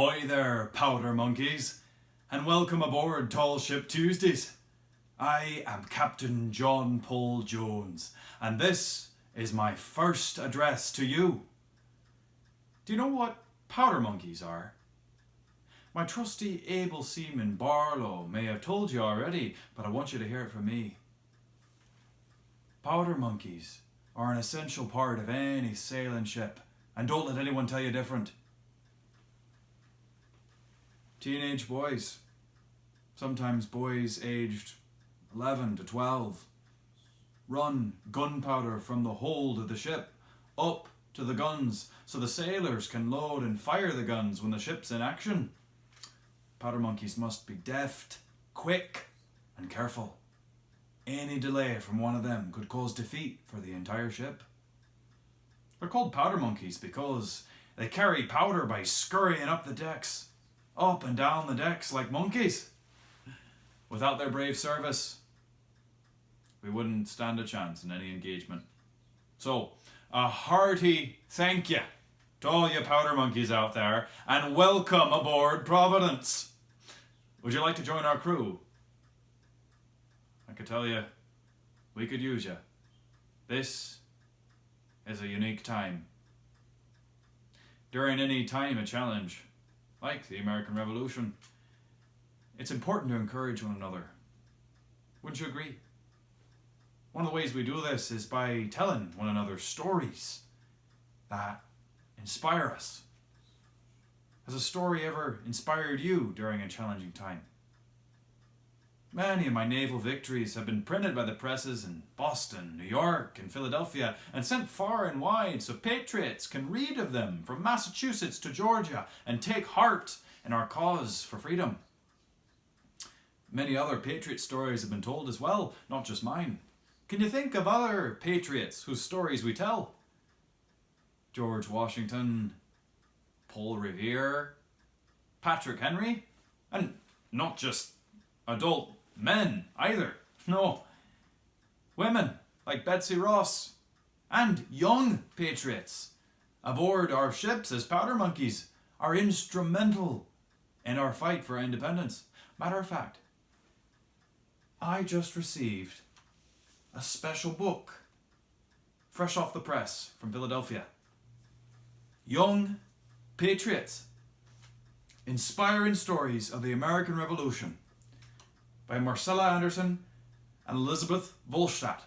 Ahoy there, powder monkeys, and welcome aboard Tall Ship Tuesdays. I am Captain John Paul Jones, and this is my first address to you. Do you know what powder monkeys are? My trusty able seaman Barlow may have told you already, but I want you to hear it from me. Powder monkeys are an essential part of any sailing ship, and don't let anyone tell you different. Teenage boys, sometimes boys aged 11 to 12, run gunpowder from the hold of the ship up to the guns so the sailors can load and fire the guns when the ship's in action. Powder monkeys must be deft, quick, and careful. Any delay from one of them could cause defeat for the entire ship. They're called powder monkeys because they carry powder by scurrying up the decks, up and down the decks like monkeys. Without their brave service, we wouldn't stand a chance in any engagement. So, a hearty thank you to all you powder monkeys out there, and welcome aboard Providence. Would you like to join our crew? I could tell you, we could use you. This is a unique time. During any time of challenge, like the American Revolution, it's important to encourage one another. Wouldn't you agree? One of the ways we do this is by telling one another stories that inspire us. Has a story ever inspired you during a challenging time? Many of my naval victories have been printed by the presses in Boston, New York, and Philadelphia and sent far and wide so patriots can read of them from Massachusetts to Georgia and take heart in our cause for freedom. Many other patriot stories have been told as well, not just mine. Can you think of other patriots whose stories we tell? George Washington, Paul Revere, Patrick Henry, and not just adult men either. No. Women like Betsy Ross and young patriots aboard our ships as powder monkeys are instrumental in our fight for independence. Matter of fact, I just received a special book fresh off the press from Philadelphia. Young Patriots, Inspiring Stories of the American Revolution by Marcella Anderson and Elizabeth Volstadt.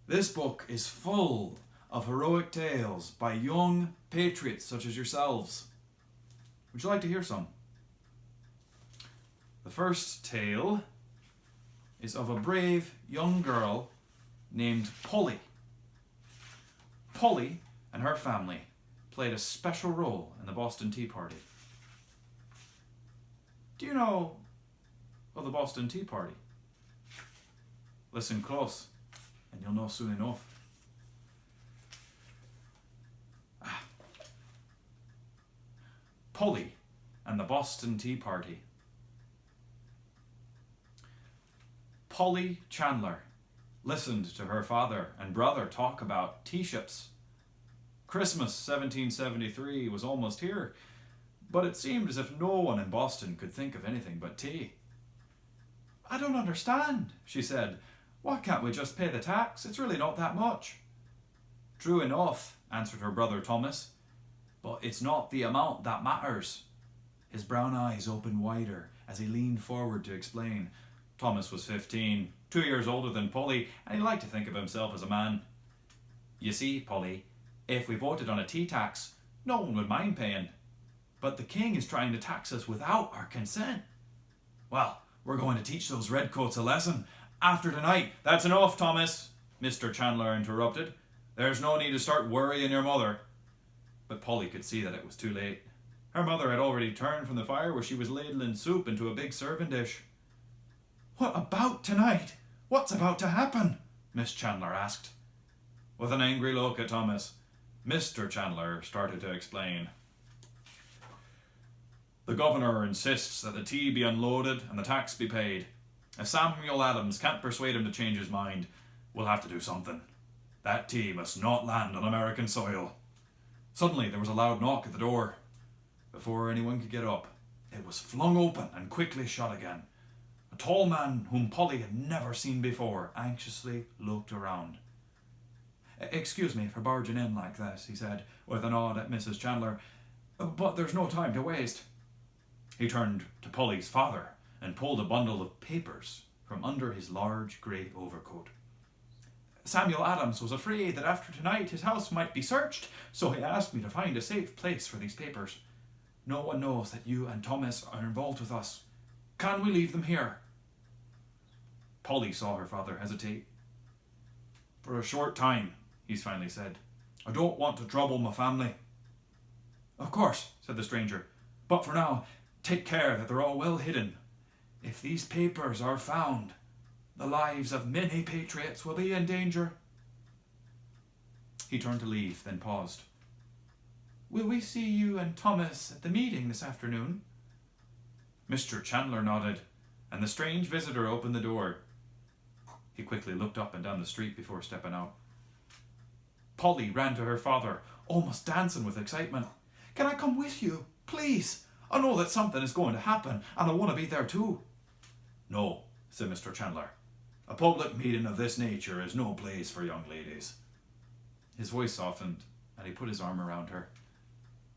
This book is full of heroic tales by young patriots such as yourselves. Would you like to hear some? The first tale is of a brave young girl named Polly. Polly and her family played a special role in the Boston Tea Party. Do you know of the Boston Tea Party? Listen close, and you'll know soon enough. Polly and the Boston Tea Party. Polly Chandler listened to her father and brother talk about tea ships. Christmas 1773 was almost here, but it seemed as if no one in Boston could think of anything but tea. "I don't understand," she said. "Why can't we just pay the tax? It's really not that much." "True enough," answered her brother Thomas, "but it's not the amount that matters." His brown eyes opened wider as he leaned forward to explain. Thomas was 15, 2 years older than Polly, and he liked to think of himself as a man. "You see, Polly, if we voted on a tea tax, no one would mind paying. But the king is trying to tax us without our consent." "Well, we're going to teach those redcoats a lesson. After tonight—" "That's enough, Thomas," Mr. Chandler interrupted. "There's no need to start worrying your mother." But Polly could see that it was too late. Her mother had already turned from the fire where she was ladling soup into a big serving dish. "What about tonight? What's about to happen?" Miss Chandler asked. With an angry look at Thomas, Mr. Chandler started to explain. "The governor insists that the tea be unloaded and the tax be paid. If Samuel Adams can't persuade him to change his mind, we'll have to do something. That tea must not land on American soil." Suddenly there was a loud knock at the door. Before anyone could get up, it was flung open and quickly shut again. A tall man whom Polly had never seen before anxiously looked around. "Excuse me for barging in like this," he said, with a nod at Mrs. Chandler, "but there's no time to waste." He turned to Polly's father and pulled a bundle of papers from under his large grey overcoat. "Samuel Adams was afraid that after tonight his house might be searched, so he asked me to find a safe place for these papers. No one knows that you and Thomas are involved with us. Can we leave them here?" Polly saw her father hesitate. "For a short time," he finally said. "I don't want to trouble my family." "Of course," said the stranger, "but for now, take care that they're all well hidden. If these papers are found, the lives of many Patriots will be in danger." He turned to leave, then paused. "Will we see you and Thomas at the meeting this afternoon?" Mr. Chandler nodded, and the strange visitor opened the door. He quickly looked up and down the street before stepping out. Polly ran to her father, almost dancing with excitement. "Can I come with you? Please! I know that something is going to happen, and I want to be there too." "No," said Mr. Chandler. "A public meeting of this nature is no place for young ladies." His voice softened, and he put his arm around her.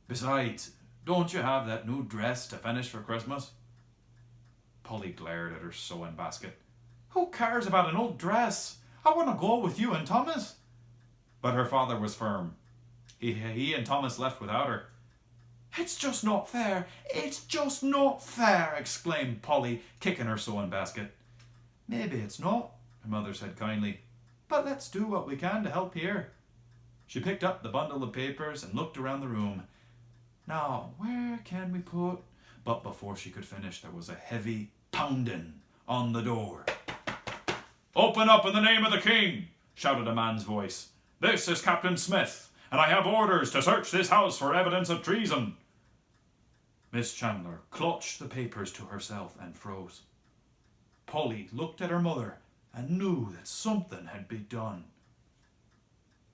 "Besides, don't you have that new dress to finish for Christmas?" Polly glared at her sewing basket. "Who cares about an old dress? I want to go with you and Thomas." But her father was firm. He and Thomas left without her. "It's just not fair! It's just not fair!" exclaimed Polly, kicking her sewing basket. "Maybe it's not," her mother said kindly, "but let's do what we can to help here." She picked up the bundle of papers and looked around the room. "Now, where can we put—" But before she could finish, there was a heavy pounding on the door. "Open up in the name of the king!" shouted a man's voice. "This is Captain Smith, and I have orders to search this house for evidence of treason." Miss Chandler clutched the papers to herself and froze. Polly looked at her mother and knew that something had been done.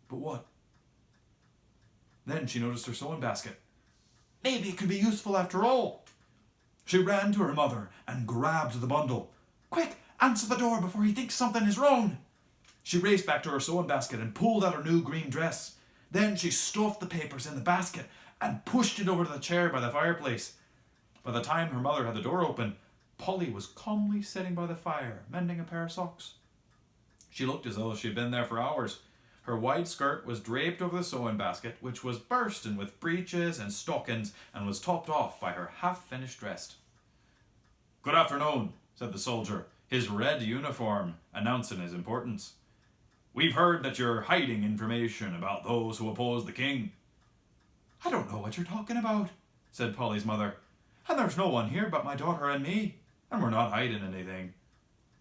But what? Then she noticed her sewing basket. Maybe it could be useful after all. She ran to her mother and grabbed the bundle. "Quick, answer the door before he thinks something is wrong." She raced back to her sewing basket and pulled out her new green dress. Then she stuffed the papers in the basket and pushed it over to the chair by the fireplace. By the time her mother had the door open, Polly was calmly sitting by the fire, mending a pair of socks. She looked as though she had been there for hours. Her wide skirt was draped over the sewing basket, which was bursting with breeches and stockings and was topped off by her half-finished dress. "Good afternoon," said the soldier, his red uniform announcing his importance. "We've heard that you're hiding information about those who oppose the king." "I don't know what you're talking about," said Polly's mother. "And there's no one here but my daughter and me, and we're not hiding anything."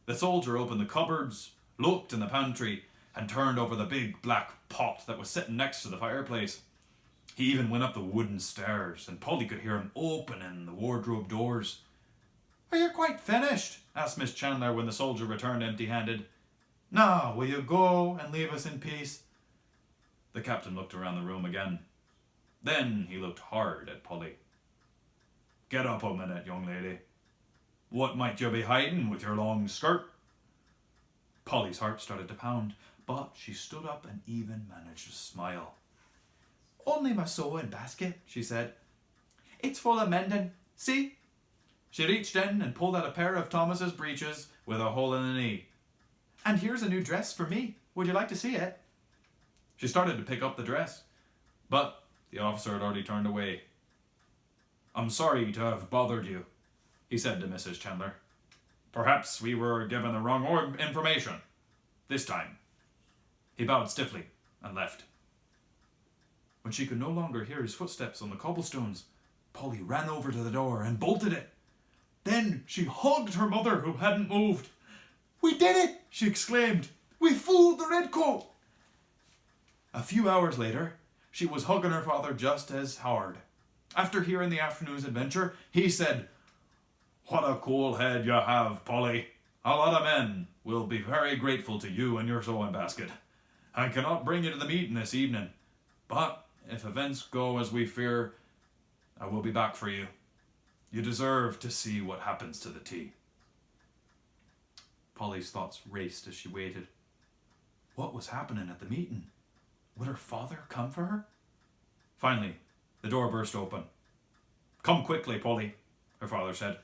The soldier opened the cupboards, looked in the pantry, and turned over the big black pot that was sitting next to the fireplace. He even went up the wooden stairs, and Polly could hear him opening the wardrobe doors. "Are you quite finished?" asked Miss Chandler when the soldier returned empty-handed. "Now, will you go and leave us in peace?" The captain looked around the room again. Then he looked hard at Polly. "Get up a minute, young lady. What might you be hiding with your long skirt?" Polly's heart started to pound, but she stood up and even managed to smile. "Only my sewing basket," she said. "It's full of mending. See?" She reached in and pulled out a pair of Thomas's breeches with a hole in the knee. "And here's a new dress for me. Would you like to see it?" She started to pick up the dress, but the officer had already turned away. "I'm sorry to have bothered you," he said to Mrs. Chandler. "Perhaps we were given the wrong information. This time." He bowed stiffly and left. When she could no longer hear his footsteps on the cobblestones, Polly ran over to the door and bolted it. Then she hugged her mother, who hadn't moved. "We did it!" she exclaimed. "We fooled the redcoat!" A few hours later, she was hugging her father just as hard. After hearing the afternoon's adventure, he said, "What a cool head you have, Polly. A lot of men will be very grateful to you and your sewing basket. I cannot bring you to the meeting this evening, but if events go as we fear, I will be back for you. You deserve to see what happens to the tea. Polly's thoughts raced as she waited. What was happening at the meeting? Would her father come for her? Finally, the door burst open. Come quickly, Polly, her father said.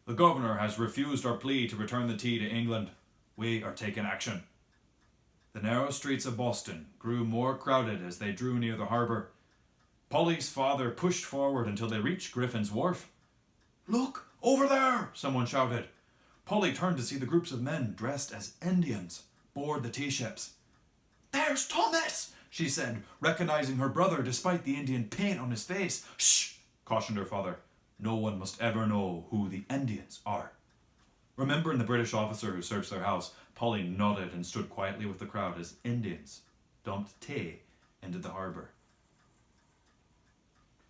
The governor has refused our plea to return the tea to England. We are taking action. The narrow streets of Boston grew more crowded as they drew near the harbour. Polly's father pushed forward until they reached Griffin's Wharf. Look, over there, someone shouted. Polly turned to see the groups of men dressed as Indians board the tea ships. There's Thomas, she said, recognizing her brother despite the Indian paint on his face. Shh, cautioned her father. No one must ever know who the Indians are. Remembering the British officer who searched their house, Polly nodded and stood quietly with the crowd as Indians dumped tea into the harbour.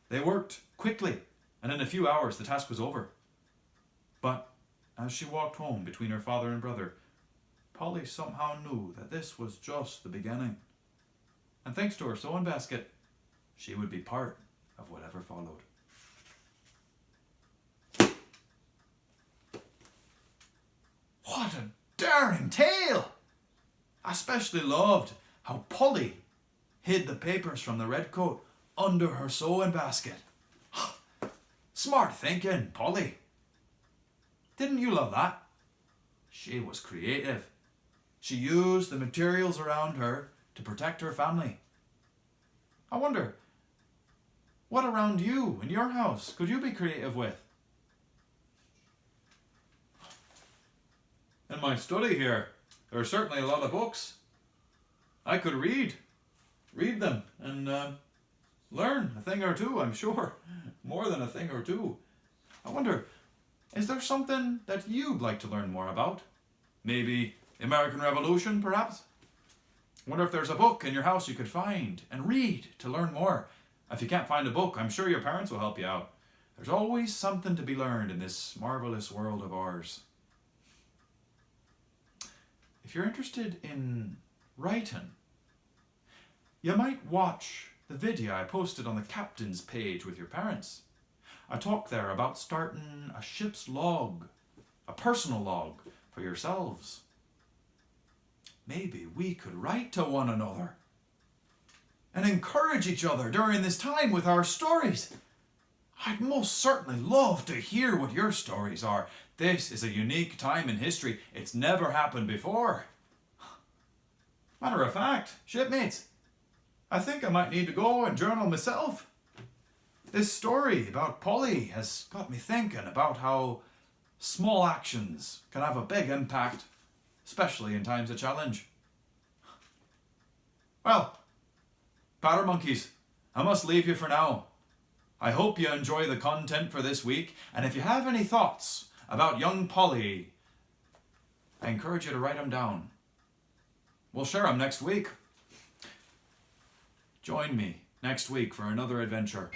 They worked quickly, and in a few hours the task was over. But as she walked home between her father and brother, Polly somehow knew that this was just the beginning. And thanks to her sewing basket, she would be part of whatever followed. What a daring tale! I especially loved how Polly hid the papers from the redcoat under her sewing basket. Smart thinking, Polly. Didn't you love that? She was creative. She used the materials around her to protect her family. I wonder, what around you in your house could you be creative with? In my study here, there are certainly a lot of books. I could read them and learn a thing or two, I'm sure. More than a thing or two. I wonder, is there something that you'd like to learn more about? Maybe the American Revolution, perhaps? I wonder if there's a book in your house you could find and read to learn more. If you can't find a book, I'm sure your parents will help you out. There's always something to be learned in this marvelous world of ours. If you're interested in writing, you might watch the video I posted on the captain's page with your parents. I talk there about starting a ship's log, a personal log for yourselves. Maybe we could write to one another and encourage each other during this time with our stories. I'd most certainly love to hear what your stories are. This is a unique time in history. It's never happened before. Matter of fact, shipmates, I think I might need to go and journal myself. This story about Polly has got me thinking about how small actions can have a big impact, especially in times of challenge. Well, powder monkeys, I must leave you for now. I hope you enjoy the content for this week, and if you have any thoughts about young Polly, I encourage you to write them down. We'll share them next week. Join me next week for another adventure.